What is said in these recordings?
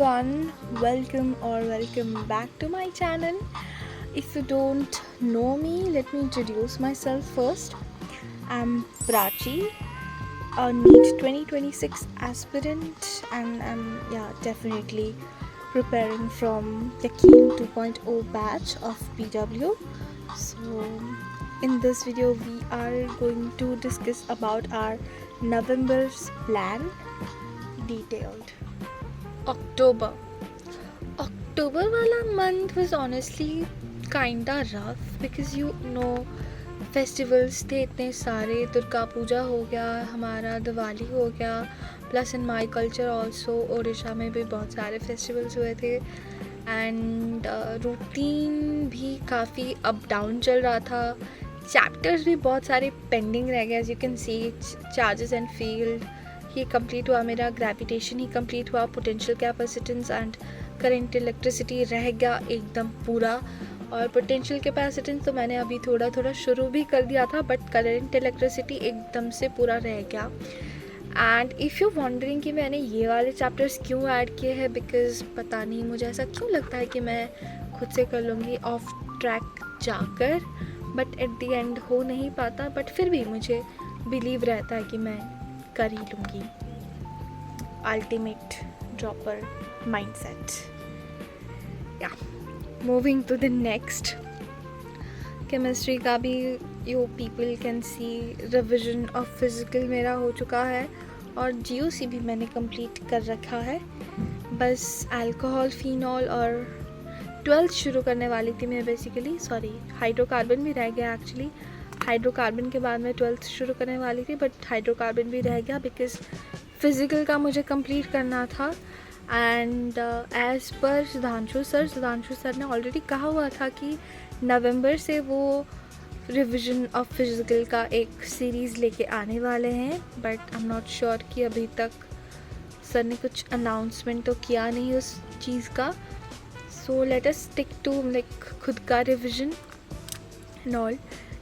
everyone, welcome back to my channel. If you don't know me, let me introduce myself first. I'm Prachi, a NEET 2026 aspirant, and I'm definitely preparing from the Keen 2.0 batch of PW. So in this video we are going to discuss about our November's plan detailed. October wala month was honestly kinda rough because festivals थे इतने सारे. दुर्गा पूजा हो गया हमारा, दिवाली हो गया, plus in my culture also Orissa में भी बहुत सारे फेस्टिवल्स हुए थे. एंड रूटीन भी काफ़ी अप डाउन चल रहा था. चैप्टर्स भी बहुत सारे पेंडिंग रह गए. As you can see, charges and field ये कंप्लीट हुआ मेरा, ग्रेविटेशन ही कंप्लीट हुआ, potential capacitance and current electricity रह गया एकदम पूरा. और पोटेंशियल कैपेसिटेंस तो मैंने अभी थोड़ा थोड़ा शुरू भी कर दिया था, बट करंट इलेक्ट्रिसिटी एकदम से पूरा रह गया. एंड इफ़ यू वॉन्डरिंग कि मैंने ये वाले चैप्टर्स क्यों ऐड किए हैं, बिकॉज पता नहीं मुझे ऐसा क्यों लगता है कि मैं खुद से कर लूँगी ऑफ ट्रैक जाकर, बट एट द एंड हो नहीं पाता. बट फिर भी मुझे बिलीव रहता है कि मैं कर ही लूँगी. Ultimate dropper mindset. Yeah moving to the next, chemistry का भी you people can see revision of physical मेरा हो चुका है, और जीओसी भी मैंने कंप्लीट कर रखा है. बस अल्कोहल, फिनॉल और 12th शुरू करने वाली थी मैं बेसिकली. हाइड्रोकार्बन भी रह गया एक्चुअली. हाइड्रोकार्बन के बाद मैं 12th शुरू करने वाली थी, बट हाइड्रोकार्बन भी रह गया बिकॉज फिज़िकल का मुझे कंप्लीट करना था. And as per Sudhanshu sir ने ऑलरेडी कहा हुआ था कि नवंबर से वो रिवीजन ऑफ फिज़िकल का एक सीरीज़ लेके आने वाले हैं, but I am not sure कि अभी तक सर ने कुछ अनाउंसमेंट तो किया नहीं उस चीज़ का. So let us stick to खुद का revision and all.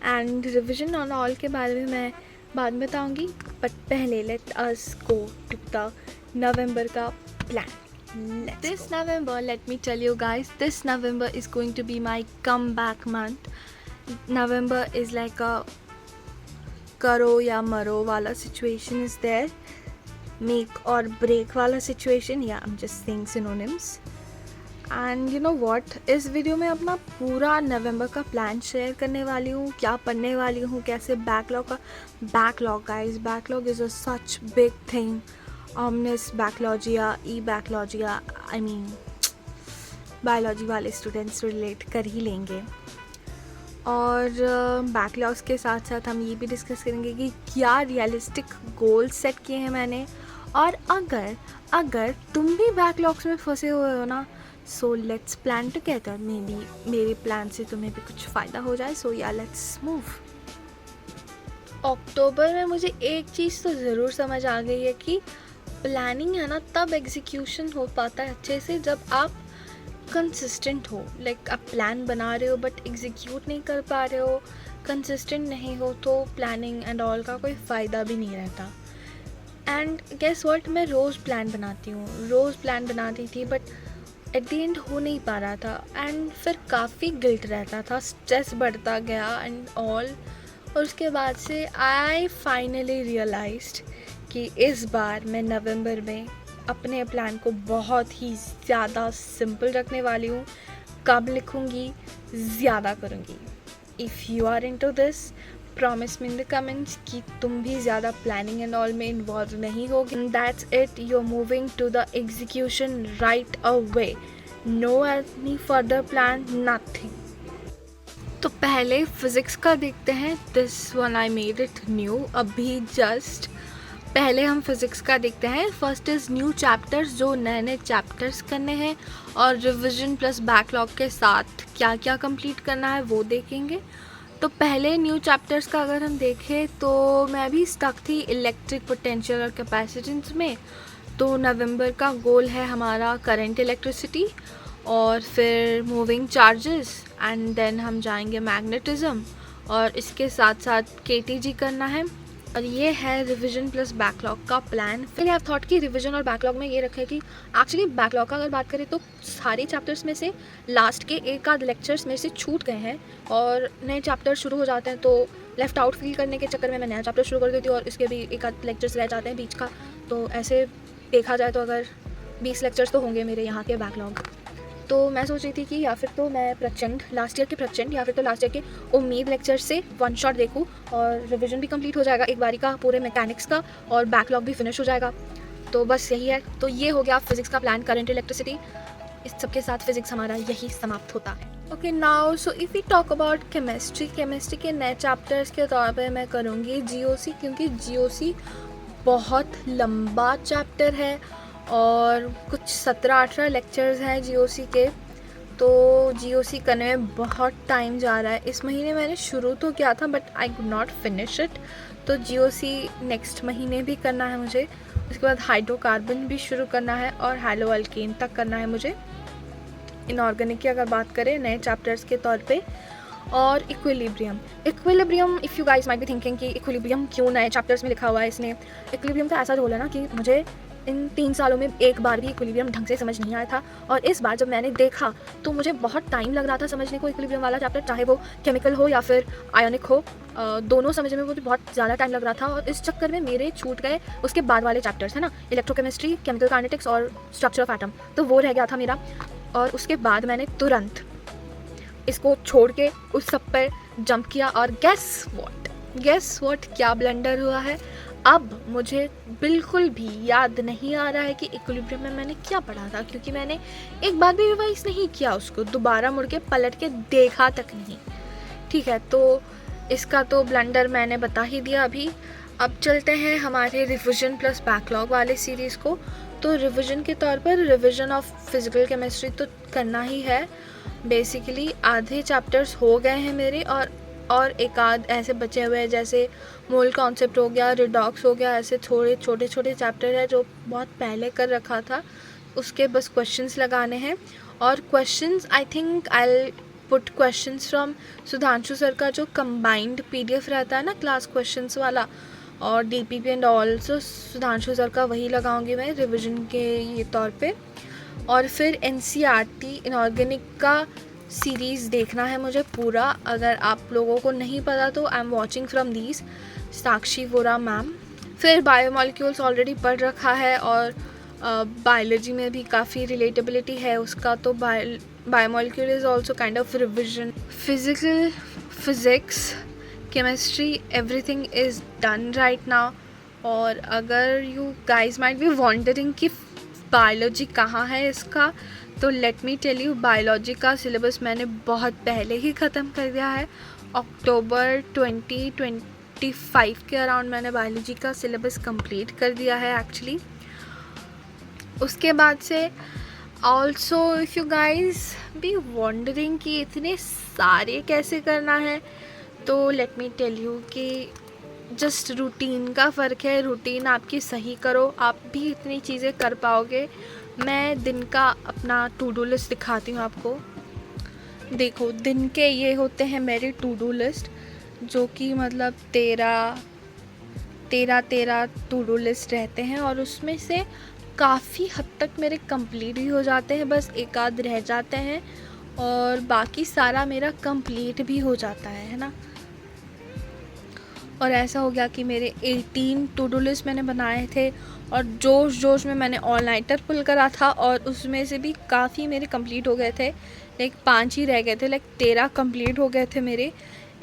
And revision on all के बारे में मैं बाद में बताऊँगी, बट पहले let us go to the November का plan. This November, let me tell you guys, this November is going to be my comeback month. November is like a karo ya maro wala situation is there. Make or break wala situation. Yeah, I'm just saying synonyms. And you know what, इस video में अपना पूरा नवंबर का plan share करने वाली हूँ, क्या पढ़ने वाली हूँ, कैसे backlog guys, backlog is a such big thing. ऑमनिस बैकलॉजिया, ई बैकलॉजिया, आई मीन बायोलॉजी वाले स्टूडेंट्स रिलेट कर ही लेंगे. और बैकलॉग्स के साथ साथ हम ये भी डिस्कस करेंगे कि क्या रियलिस्टिक गोल सेट किए हैं मैंने. और अगर तुम भी बैकलॉग्स में फंसे हुए हो ना, so let's plan together. May be मेरे प्लान से तुम्हें भी कुछ फ़ायदा हो जाए. सो या लेट्स मूव. अक्टूबर में मुझे एक चीज़ तो ज़रूर समझ आ गई है कि प्लानिंग है ना, तब एग्जीक्यूशन हो पाता है अच्छे से जब आप कंसिस्टेंट हो. आप प्लान बना रहे हो बट एग्जीक्यूट नहीं कर पा रहे हो, कंसिस्टेंट नहीं हो, तो प्लानिंग एंड ऑल का कोई फ़ायदा भी नहीं रहता. एंड गेस व्हाट, मैं रोज़ प्लान बनाती थी, बट एट द एंड हो नहीं पा रहा था. एंड फिर काफ़ी गिल्ट रहता था, स्ट्रेस बढ़ता गया एंड ऑल. और उसके बाद से आई फाइनली रियलाइज्ड कि इस बार मैं नवंबर में अपने प्लान को बहुत ही ज़्यादा सिंपल रखने वाली हूँ. कम लिखूँगी, ज़्यादा करूँगी. If you are into this, promise me in the comments कि तुम भी ज़्यादा प्लानिंग एंड ऑल में इन्वॉल्व नहीं होगी. That's it, you are moving to the execution right away. No any further plan, nothing. तो पहले फिज़िक्स का देखते हैं. This one I made it new अभी जस्ट. पहले हम फिज़िक्स का देखते हैं. फर्स्ट इज़ न्यू चैप्टर्स, जो नए नए चैप्टर्स करने हैं, और रिवीजन प्लस बैकलॉग के साथ क्या क्या कंप्लीट करना है वो देखेंगे. तो पहले न्यू चैप्टर्स का अगर हम देखें तो मैं भी स्टक थी इलेक्ट्रिक पोटेंशियल और कैपेसिटेंस में. तो नवंबर का गोल है हमारा करंट इलेक्ट्रिसिटी, और फिर मूविंग चार्जेस, एंड देन हम जाएंगे मैग्नेटिज़म, और इसके साथ साथ केटीजी करना है. और ये है रिवीजन प्लस बैकलॉग का प्लान। फिर आई थॉट कि रिवीजन और बैकलॉग में ये रखे कि एक्चुअली बैकलॉग का अगर बात करें तो सारे चैप्टर्स में से लास्ट के एक आध लेक्चर्स में से छूट गए हैं और नए चैप्टर शुरू हो जाते हैं, तो लेफ़्ट आउट फील करने के चक्कर में मैं नया चैप्टर शुरू कर देती हूँ और इसके भी एक आध लेक्चर्स रह जाते हैं बीच का। तो ऐसे देखा जाए तो अगर 20 लेक्चर्स तो होंगे मेरे यहाँ के बैकलॉग। तो मैं सोच रही थी कि या फिर तो मैं प्रचंड लास्ट ईयर के प्रचंड या फिर तो लास्ट ईयर के उम्मीद लेक्चर से वन शॉट देखूँ और रिवीजन भी कंप्लीट हो जाएगा एक बारी का पूरे मैकेनिक्स का और बैकलॉग भी फिनिश हो जाएगा। तो बस यही है। तो ये हो गया फिज़िक्स का प्लान, करंट इलेक्ट्रिसिटी। इस सब के साथ फिज़िक्स हमारा यही समाप्त होता है। Okay now so if we talk about chemistry के नए चैप्टर्स के तौर पे मैं करूँगी जीओसी, क्योंकि जीओसी बहुत लंबा चैप्टर है और कुछ 17-18 लेक्चर्स हैं जीओसी के। तो जीओसी करने में बहुत टाइम जा रहा है। इस महीने मैंने शुरू तो किया था but I could not finish it. तो जीओसी नेक्स्ट महीने भी करना है मुझे। उसके बाद हाइड्रोकार्बन भी शुरू करना है और हैलो अल्केन तक करना है मुझे। इनऑर्गेनिक की अगर बात करें नए चैप्टर्स के तौर पे, और equilibrium if you guys might be thinking कि इक्विलिब्रियम क्यों नए चैप्टर्स में लिखा हुआ है इसने। इक्विलिब्रियम का ऐसा रोल है ना कि मुझे इन 3 सालों में एक बार भी इक्विलिब्रियम ढंग से समझ नहीं आया था और इस बार जब मैंने देखा तो मुझे बहुत टाइम लग रहा था समझने को इक्विलिब्रियम वाला चैप्टर, चाहे वो केमिकल हो या फिर आयोनिक हो। दोनों समझने में मुझे बहुत ज़्यादा टाइम लग रहा था और इस चक्कर में मेरे छूट गए उसके बाद वाले चैप्टर्स है ना, इलेक्ट्रोकेमिस्ट्री, केमिकल काइनेटिक्स और स्ट्रक्चर ऑफ एटम। तो वो रह गया था मेरा और उसके बाद मैंने तुरंत इसको छोड़ के उस सब पर जंप किया और गेस व्हाट क्या ब्लंडर हुआ है। अब मुझे बिल्कुल भी याद नहीं आ रहा है कि इक्विलिब्रियम में मैंने क्या पढ़ा था, क्योंकि मैंने एक बार भी रिवाइज नहीं किया उसको, दोबारा मुड़ के पलट के देखा तक नहीं। ठीक है, तो इसका तो ब्लंडर मैंने बता ही दिया अभी। अब चलते हैं हमारे रिविजन प्लस बैकलॉग वाले सीरीज़ को। तो रिविजन के तौर पर रिविजन ऑफ फिज़िकल केमिस्ट्री तो करना ही है। बेसिकली आधे चैप्टर्स हो गए हैं मेरे और एक आध ऐसे बचे हुए हैं, जैसे मोल कॉन्सेप्ट हो गया, रिडॉक्स हो गया, ऐसे थोड़े छोटे छोटे चैप्टर है जो बहुत पहले कर रखा था, उसके बस क्वेश्चंस लगाने हैं। और questions I think I put questions from Sudhanshu sir का जो कंबाइंड पीडीएफ रहता है ना क्लास क्वेश्चंस वाला, और DPP and also Sudhanshu sir का वही लगाऊंगी मैं रिविजन के ये तौर पे। और फिर एनसीईआरटी इनऑर्गेनिक का सीरीज़ देखना है मुझे पूरा। अगर आप लोगों को नहीं पता तो I am watching from these Sakshi Vora ma'am. फिर बायोमॉलिक्यूल्स ऑलरेडी पढ़ रखा है और बायोलॉजी में भी काफ़ी रिलेटेबिलिटी है उसका, तो biomolecule is also kind of revision. Physics chemistry everything is done right now. और अगर you guys might be wondering कि बायोलॉजी कहाँ है इसका, तो let me tell you, biology का सिलेबस मैंने बहुत पहले ही ख़त्म कर दिया है। अक्टूबर 2025 के अराउंड मैंने बायोलॉजी का सिलेबस कंप्लीट कर दिया है एक्चुअली। उसके बाद से also if you guys be wondering कि इतने सारे कैसे करना है, तो लेट मी टेल यू कि जस्ट रूटीन का फ़र्क है। रूटीन आपकी सही करो, आप भी इतनी चीज़ें कर पाओगे। मैं दिन का अपना टू डू लिस्ट दिखाती हूँ आपको। देखो, दिन के ये होते हैं मेरे टू डू लिस्ट, जो कि मतलब 13 टू डू लिस्ट रहते हैं और उसमें से काफ़ी हद तक मेरे कंप्लीट भी हो जाते हैं, बस एक आध रह जाते हैं और बाकी सारा मेरा कंप्लीट भी हो जाता है ना। और ऐसा हो गया कि मेरे 18 टू डू लिस्ट मैंने बनाए थे और जोश में मैंने ऑल नाइटर पुल करा था और उसमें से भी काफ़ी मेरे कंप्लीट हो गए थे। लाइक 5 ही रह गए थे, लाइक 13 कंप्लीट हो गए थे मेरे।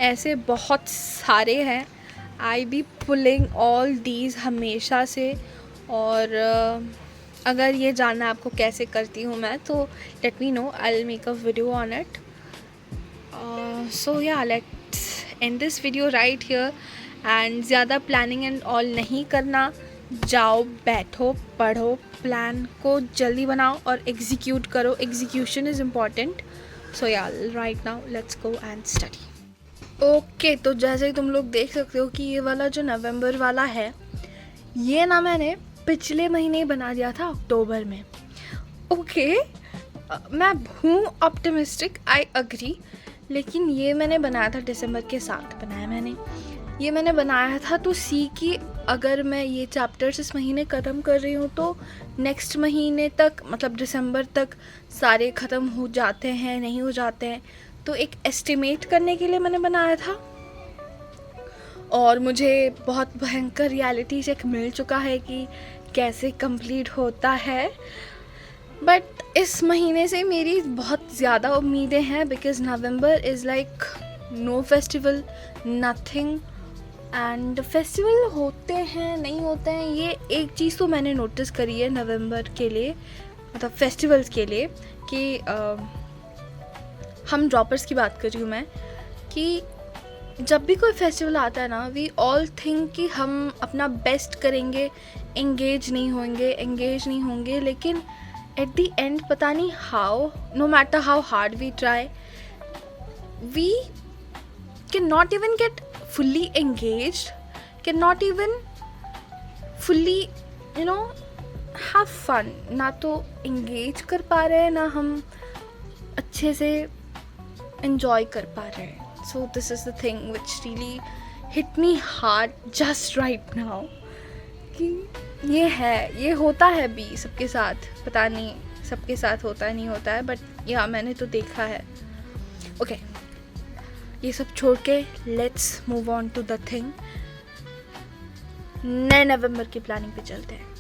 ऐसे बहुत सारे हैं। आई बी पुलिंग ऑल दीज हमेशा से। और अगर ये जानना आपको कैसे करती हूँ मैं, तो let me know, I will make a video on it. So yeah let's end this video right here. And ज़्यादा प्लानिंग एंड ऑल नहीं करना, जाओ बैठो पढ़ो, प्लान को जल्दी बनाओ और एग्जीक्यूट करो। Execution is important. So yeah right now let's go and study. Okay, तो जैसे ही तुम लोग देख सकते हो कि ये वाला जो नवंबर वाला है, ये ना मैंने पिछले महीने ही बना दिया था अक्टूबर में। ओके, मैं हूँ ऑप्टिमिस्टिक, आई अग्री, लेकिन ये मैंने बनाया था दिसंबर के 7 बनाया मैंने। ये मैंने बनाया था तो सी कि अगर मैं ये चैप्टर्स इस महीने ख़त्म कर रही हूँ तो नेक्स्ट महीने तक, मतलब दिसंबर तक सारे ख़त्म हो जाते हैं नहीं हो जाते हैं, तो एक एस्टिमेट करने के लिए मैंने बनाया था। और मुझे बहुत भयंकर रियलिटी चेक मिल चुका है कि कैसे कंप्लीट होता है। बट इस महीने से मेरी बहुत ज़्यादा उम्मीदें हैं, because November is like no festival, nothing. And festival होते हैं नहीं होते हैं, ये एक चीज़ तो मैंने नोटिस करी है नवंबर के लिए, मतलब फेस्टिवल्स के लिए, कि हम ड्रॉपर्स की बात कर रही हूँ मैं, कि जब भी कोई फेस्टिवल आता है ना, वी ऑल थिंक कि हम अपना बेस्ट करेंगे, एंगेज नहीं होंगे, लेकिन एट द एंड पता नहीं how, no matter how hard we try, we can not even get fully engaged, cannot even fully have fun। ना तो engage कर पा रहे हैं, ना हम अच्छे से enjoy कर पा रहे हैं। So this is the thing which really hit me hard just right now, कि ये होता है भी सबके साथ, पता नहीं सबके साथ होता है नहीं होता है, बट या मैंने तो देखा है। ओके, ये सब छोड़ के let's move on to the thing. नए नवंबर की प्लानिंग पे चलते हैं।